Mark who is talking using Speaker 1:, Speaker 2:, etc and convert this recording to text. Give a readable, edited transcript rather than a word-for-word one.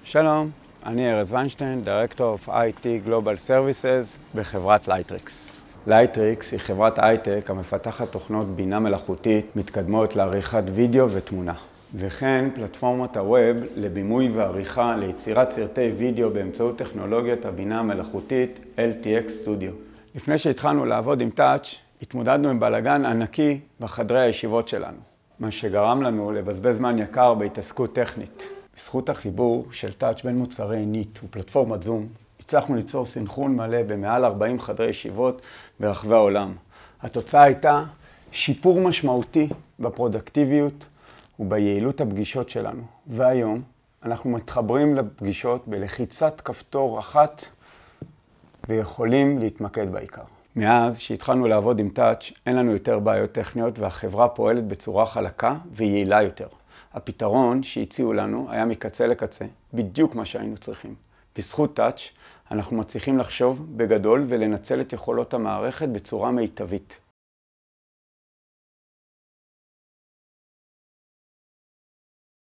Speaker 1: שלום, אני ארז ויינשטיין, Director of IT Global Services בחברת לייטריקס. לייטריקס היא חברת הייטק המפתחת תוכנות בינה מלאכותית מתקדמות לעריכת וידאו ותמונה. וכן פלטפורמת הווב לבימוי ועריכה ליצירת סרטי וידאו באמצעות טכנולוגיית הבינה המלאכותית LTX Studio. לפני שהתחלנו לעבוד עם Touch, התמודדנו עם בלגן ענקי בחדרי הישיבות שלנו, מה שגרם לנו לבזבז זמן יקר בהתעסקות טכנית. בזכות החיבור של Touch בין מוצרי ניט ופלטפורמת זום, הצלחנו ליצור סנכרון מלא במעל 40 חדרי ישיבות ברחבי העולם. התוצאה הייתה שיפור משמעותי בפרודקטיביות וביעילות הפגישות שלנו. והיום אנחנו מתחברים לפגישות בלחיצת כפתור אחת ויכולים להתמקד בעיקר. מאז שהתחלנו לעבוד עם Touch, אין לנו יותר בעיות טכניות והחברה פועלת בצורה חלקה ויעילה יותר. הפתרון שהציעו לנו היה מקצה לקצה, בדיוק מה שהיינו צריכים. בזכות Touch אנחנו מצליחים לחשוב בגדול ולנצל את יכולות המערכת בצורה מיטבית.